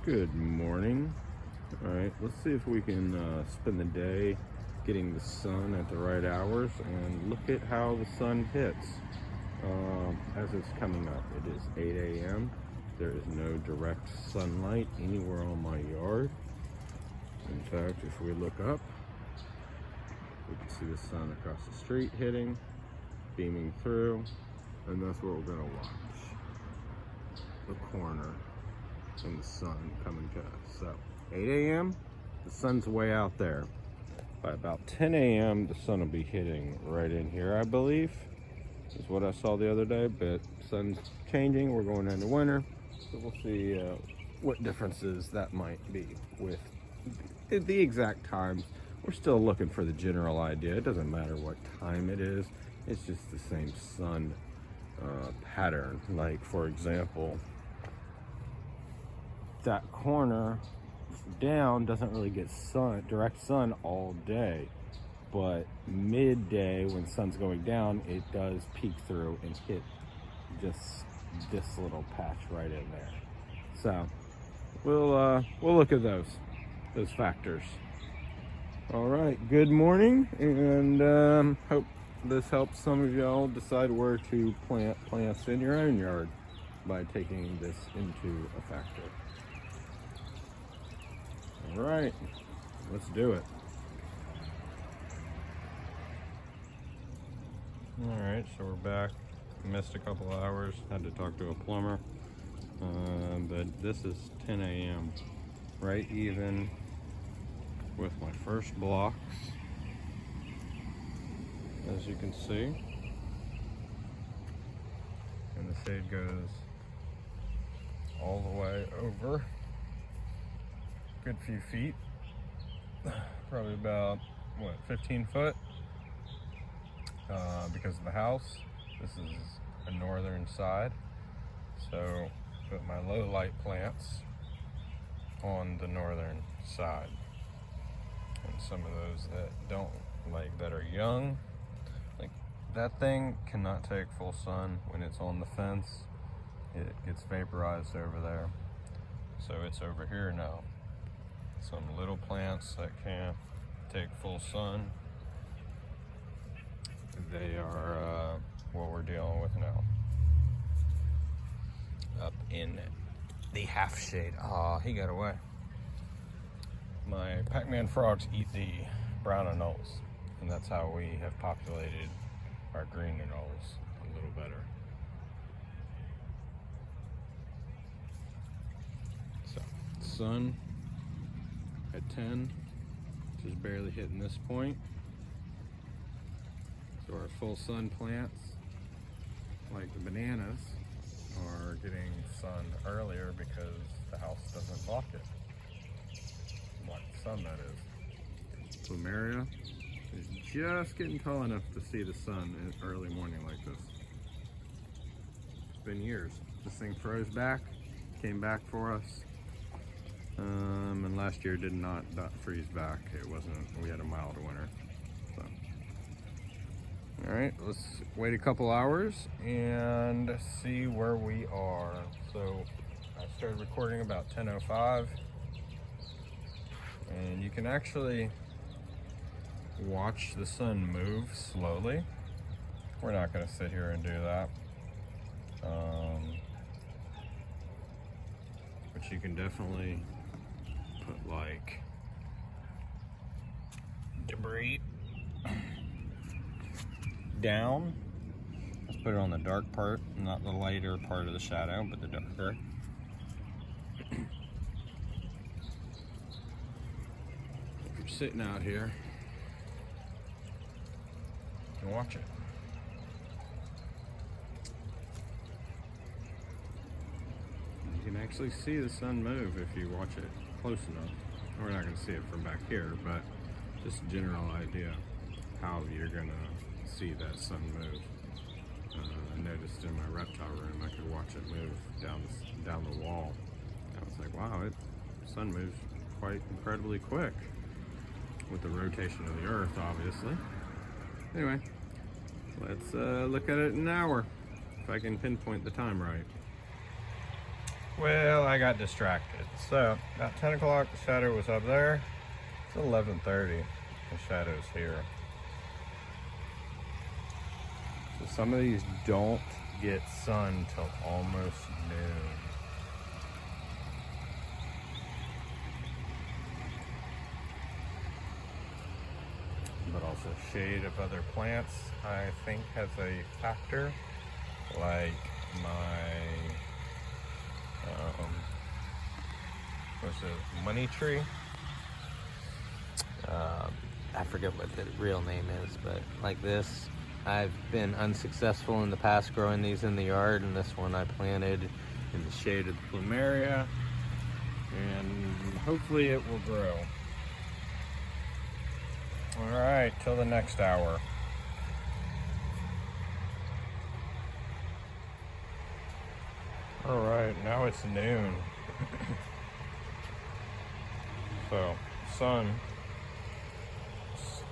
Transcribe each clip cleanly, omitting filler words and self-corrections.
Good morning. All right, let's see if we can spend the day getting the sun at the right hours and look at how the sun hits as it's coming up. It is 8 a.m. There is no direct sunlight anywhere on my yard. In fact, if we look up, we can see the sun across the street hitting, beaming through, and that's what we're going to watch. The corner and the sun coming to us. So 8 a.m. the sun's way out there. By about 10 a.m. the sun will be hitting right in here, I believe, is what I saw the other day. But sun's changing, we're going into winter, so we'll see what differences that might be with the exact times. We're still looking for the general idea. It doesn't matter what time it is, it's just the same sun pattern. Like, for example, that corner down doesn't really get direct sun all day, but midday when sun's going down, it does peek through and hit just this little patch right in there. So we'll look at those factors. All right, good morning, and hope this helps some of y'all decide where to plant plants in your own yard by taking this into a factor. All right, let's do it. All right, so we're back. Missed a couple hours, had to talk to a plumber, but this is 10 a.m. right even with my first blocks, as you can see, and the shade goes all the way over. Good few feet, probably about 15 foot, because of the house. This is a northern side, so put my low light plants on the northern side, and some of those that are young, like that thing cannot take full sun when it's on the fence. It gets vaporized over there, so it's over here now. Some little plants that can't take full sun, they are what we're dealing with now. Up in the half shade. Aw, he got away. My Pac-Man frogs eat the brown anoles, and that's how we have populated our green anoles a little better. So, sun at 10, just barely hitting this point. So our full sun plants, like the bananas, are getting sun earlier because the house doesn't block it. Block the sun, that is. Plumeria is just getting tall enough to see the sun in early morning like this. It's been years. This thing froze back, came back for us. And last year did not freeze back. We had a mild winter. So. All right, let's wait a couple hours and see where we are. So I started recording about 10:05, and you can actually watch the sun move slowly. We're not gonna sit here and do that. But you can definitely put like debris down. Let's put it on the dark part, not the lighter part of the shadow, but the darker. If you're sitting out here, you can watch it. You can actually see the sun move if you watch it close enough. We're not going to see it from back here, but just a general idea how you're going to see that sun move. I noticed in my reptile room I could watch it move down the wall. I was like, wow, the sun moves quite incredibly quick with the rotation of the earth, obviously. Anyway, let's look at it in an hour, if I can pinpoint the time right. Well, I got distracted. So, about 10 o'clock, the shadow was up there. It's 11:30. The shadow's here. So some of these don't get sun till almost noon. But also shade of other plants, I think, has a factor. Like my, what's it, money tree? I forget what the real name is, but like this, I've been unsuccessful in the past growing these in the yard, and this one I planted in the shade of the plumeria, And hopefully it will grow. All right, till the next hour. All right, now it's noon. So, sun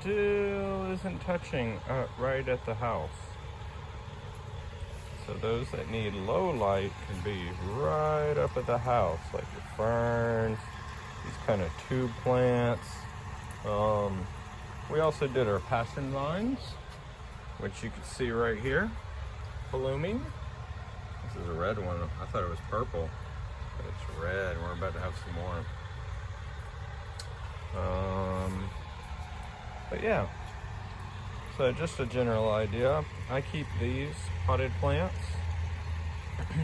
still isn't touching right at the house. So those that need low light can be right up at the house, like the ferns, these kind of tube plants. We also did our passion vines, which you can see right here, blooming. This is a red one. I thought it was purple, but it's red. We're about to have some more. But yeah, so just a general idea. I keep these potted plants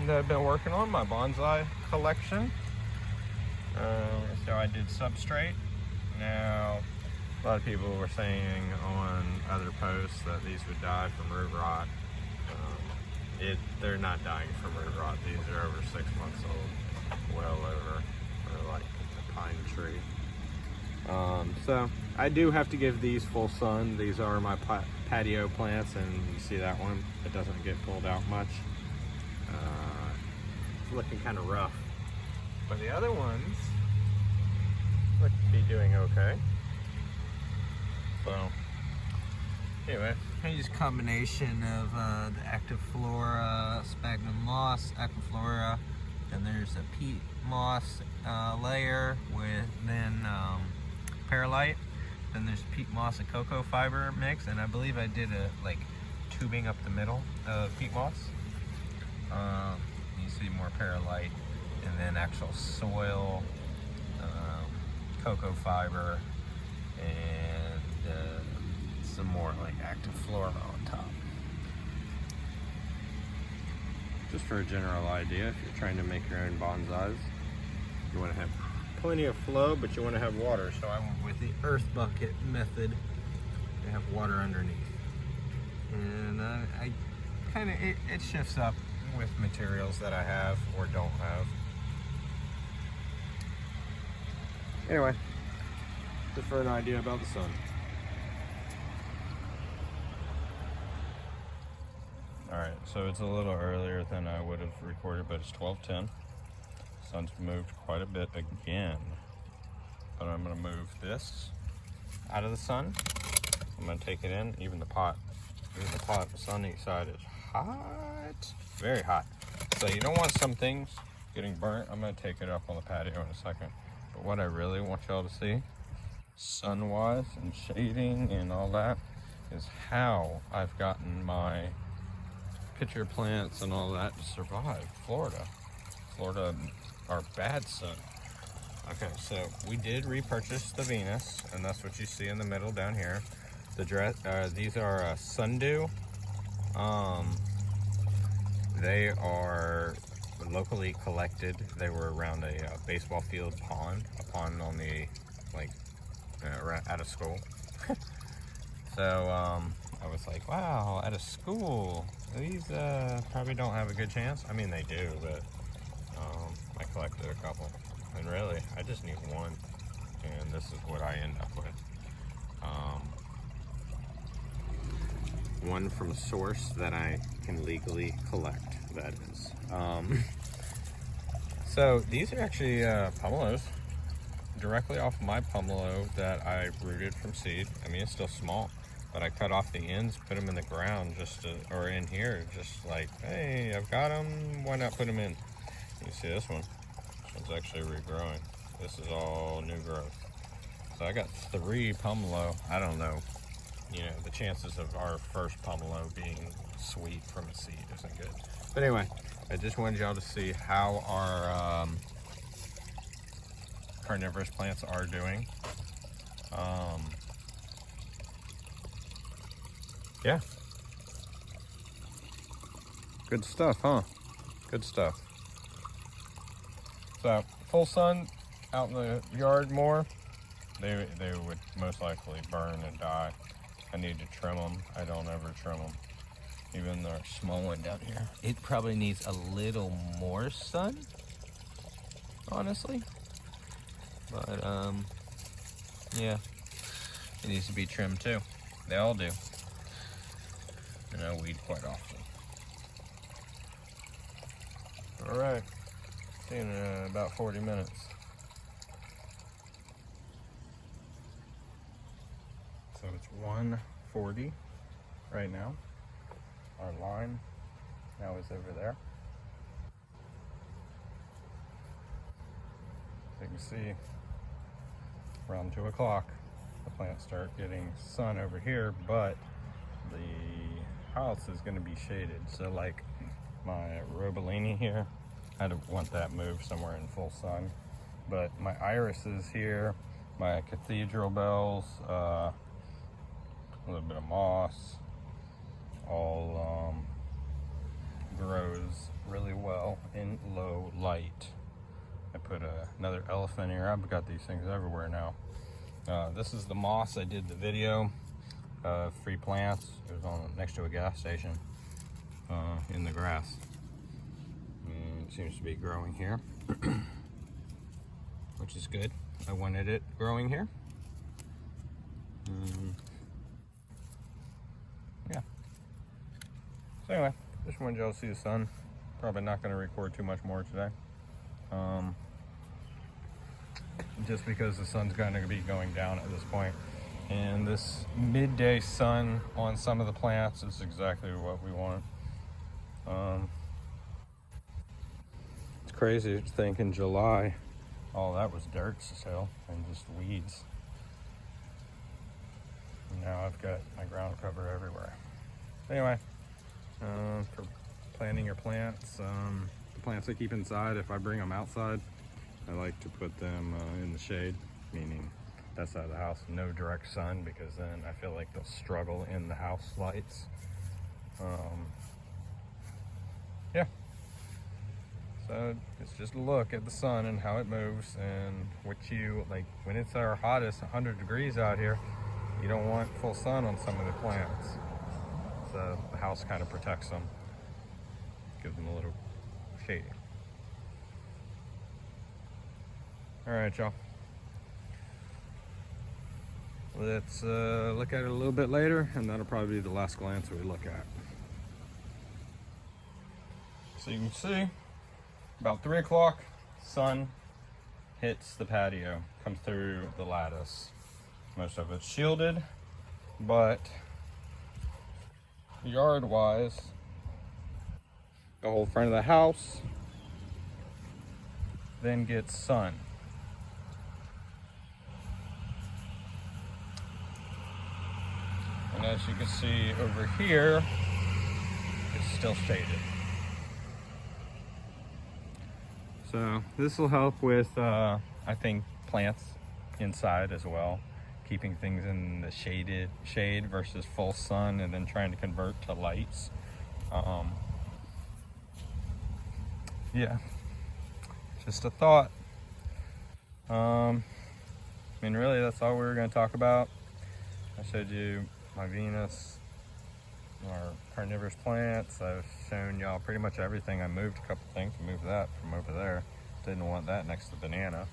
that I've been working on, my bonsai collection. So I did substrate. Now, a lot of people were saying on other posts that these would die from root rot. They're not dying from root rot. These are over 6 months old, well over, or like a pine tree. So I do have to give these full sun. These are my patio plants, and you see that one, it doesn't get pulled out much. It's looking kind of rough, but the other ones look to be doing okay. So anyway, I use a combination of the Actiflora, sphagnum moss, Aquiflora, and there's a peat moss layer with then perlite. Then there's peat moss and cocoa fiber mix, and I believe I did a like tubing up the middle of peat moss. You see more perlite, and then actual soil, cocoa fiber, and some more like Actiflora on top. just for a general idea, if you're trying to make your own bonsais, you want to have plenty of flow, but you want to have water. So I went with the earth bucket method to have water underneath. And I kind of, it shifts up with materials that I have or don't have. Anyway, just for an idea about the sun. Alright, so it's a little earlier than I would have recorded, but it's 12:10. Sun's moved quite a bit again. But I'm going to move this out of the sun. I'm going to take it in. Even the pot, the sunny side is hot. Very hot. So you don't want some things getting burnt. I'm going to take it up on the patio in a second. But what I really want y'all to see, sun-wise and shading and all that, is how I've gotten my pitcher plants and all that to survive Florida are bad sun. Okay, so we did repurchase the Venus, and that's what you see in the middle down here. These are Sundew. They are locally collected. They were around a baseball field pond, a pond on the out of school. So I was like, wow, at a school, these probably don't have a good chance. I mean, they do, but I collected a couple. And really, I just need one. And this is what I end up with. One from a source that I can legally collect, that is. So these are actually pomelos. Directly off my pomelo that I rooted from seed. I mean, it's still small, but I cut off the ends, put them in the ground or in here, just like, hey, I've got them, why not put them in? You see this one? This one's actually regrowing. This is all new growth. So I got 3 pomelo. I don't know. You know, the chances of our first pomelo being sweet from a seed isn't good. But anyway, I just wanted y'all to see how our carnivorous plants are doing. Yeah. Good stuff, huh? Good stuff. So, full sun out in the yard more, they would most likely burn and die. I need to trim them. I don't ever trim them. Even the small one down here. It probably needs a little more sun, honestly. But, yeah, it needs to be trimmed too. They all do. And I weed quite often. All right, see you in about 40 minutes. So it's 1:40 right now. Our line now is over there. As you can see, around 2 o'clock, the plants start getting sun over here, but the house is going to be shaded. So like my Robolini here, I'd want that moved somewhere in full sun. But my irises here, my cathedral bells, a little bit of moss, all grows really well in low light. I put another elephant here. I've got these things everywhere now. This is the moss. I did the video, free plants. It was on next to a gas station in the grass. It seems to be growing here, which is good. I wanted it growing here. Yeah. So anyway, just wanted y'all to see the sun. Probably not going to record too much more today. Just because the sun's going to be going down at this point. And this midday sun on some of the plants is exactly what we want. It's crazy to think in July, all that was dirt still and just weeds. And now I've got my ground cover everywhere. Anyway, for planting your plants, the plants I keep inside, if I bring them outside, I like to put them in the shade, meaning that side of the house, no direct sun, because then I feel like they'll struggle in the house lights. Yeah. So it's just a look at the sun and how it moves, and what you like when it's our hottest 100 degrees out here, you don't want full sun on some of the plants. So the house kind of protects them, gives them a little shade. All right, y'all. Let's look at it a little bit later, and that'll probably be the last glance we look at. So you can see, about 3 o'clock, sun hits the patio, comes through the lattice. Most of it's shielded, but yard-wise, the whole front of the house then gets sun. And as you can see over here, it's still shaded. So this will help with, I think, plants inside as well. Keeping things in the shade versus full sun, and then trying to convert to lights. Yeah, just a thought. I mean, really, that's all we were going to talk about. I showed you my Venus, our carnivorous plants. I've shown y'all pretty much everything. I moved a couple things. I moved that from over there. Didn't want that next to banana.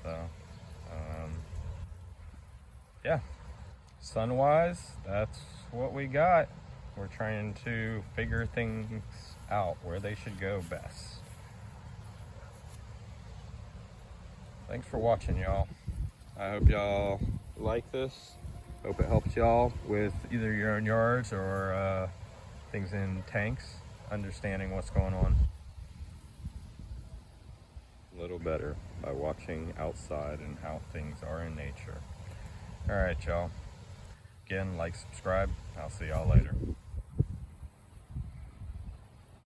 So, yeah, sun-wise, that's what we got. We're trying to figure things out, where they should go best. Thanks for watching, y'all. I hope y'all like this. Hope it helps y'all with either your own yards or things in tanks, understanding what's going on. little better by watching outside and how things are in nature. All right, y'all. Again, like, subscribe. I'll see y'all later.